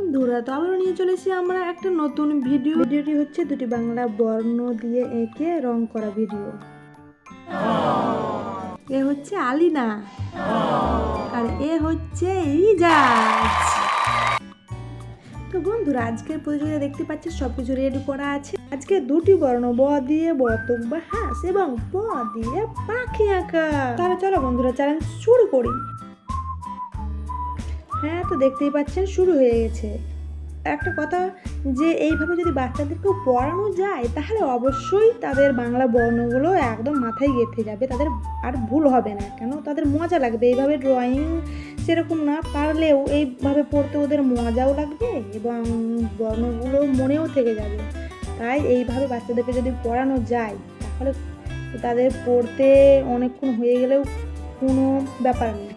বন্ধুরা, তো আবারও নিয়ে চলেছি আমরা একটা নতুন ভিডিওটি হচ্ছে দুটি বাংলা বর্ণ দিয়ে এঁকে রং করা ভিডিও। এ হচ্ছে আলিনা আর এ হচ্ছে ইজাজ। তো বন্ধুরা, আজকের প্রতিযোগিতা দেখতে পাচ্ছি সবকিছু রেডি করা আছে। আজকে দুটি বর্ণ ব দিয়ে বতক বা হাঁস এবং প দিয়ে পাখি আঁকা। তাহলে চলো বন্ধুরা, চ্যালেঞ্জ শুরু করি। হ্যাঁ, তো দেখতেই পাচ্ছেন শুরু হয়ে গেছে। একটা কথা, যে এইভাবে যদি বাচ্চাদেরকেও পড়ানো যায় তাহলে অবশ্যই তাদের বাংলা বর্ণগুলো একদম মাথায় গেঁথে যাবে, তাদের আর ভুল হবে না। কেন, তাদের মজা লাগবে। এইভাবে ড্রয়িং সেরকম না পারলেও এইভাবে পড়তে ওদের মজাও লাগবে এবং বর্ণগুলো মনেও থেকে যাবে। তাই এইভাবে বাচ্চাদেরকে যদি পড়ানো যায় তাহলে তাদের পড়তে অনেকক্ষণ হয়ে গেলেও কোনো ব্যাপার নেই।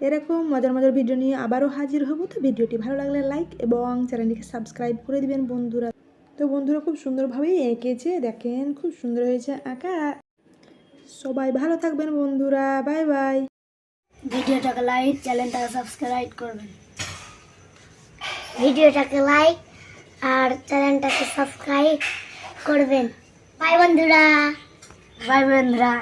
এরকম মজার মজার ভিডিও নিয়ে আবারও হাজির হব। তো ভিডিওটি ভালো লাগলে লাইক এবং চ্যানেলটিকে সাবস্ক্রাইব করে দিবেন বন্ধুরা। তো বন্ধুরা খুব সুন্দরভাবেই এঁকেছে, দেখেন খুব সুন্দর হয়েছে আঁকা। সবাই ভালো থাকবেন বন্ধুরা, বাই বাই। ভিডিওটাকে লাইক, চ্যানেলটাকে সাবস্ক্রাইব করবেন। ভিডিওটাকে লাইক আর চ্যানেলটাকে সাবস্ক্রাইব করবেন। বাই বন্ধুরা, বাই বন্ধুরা।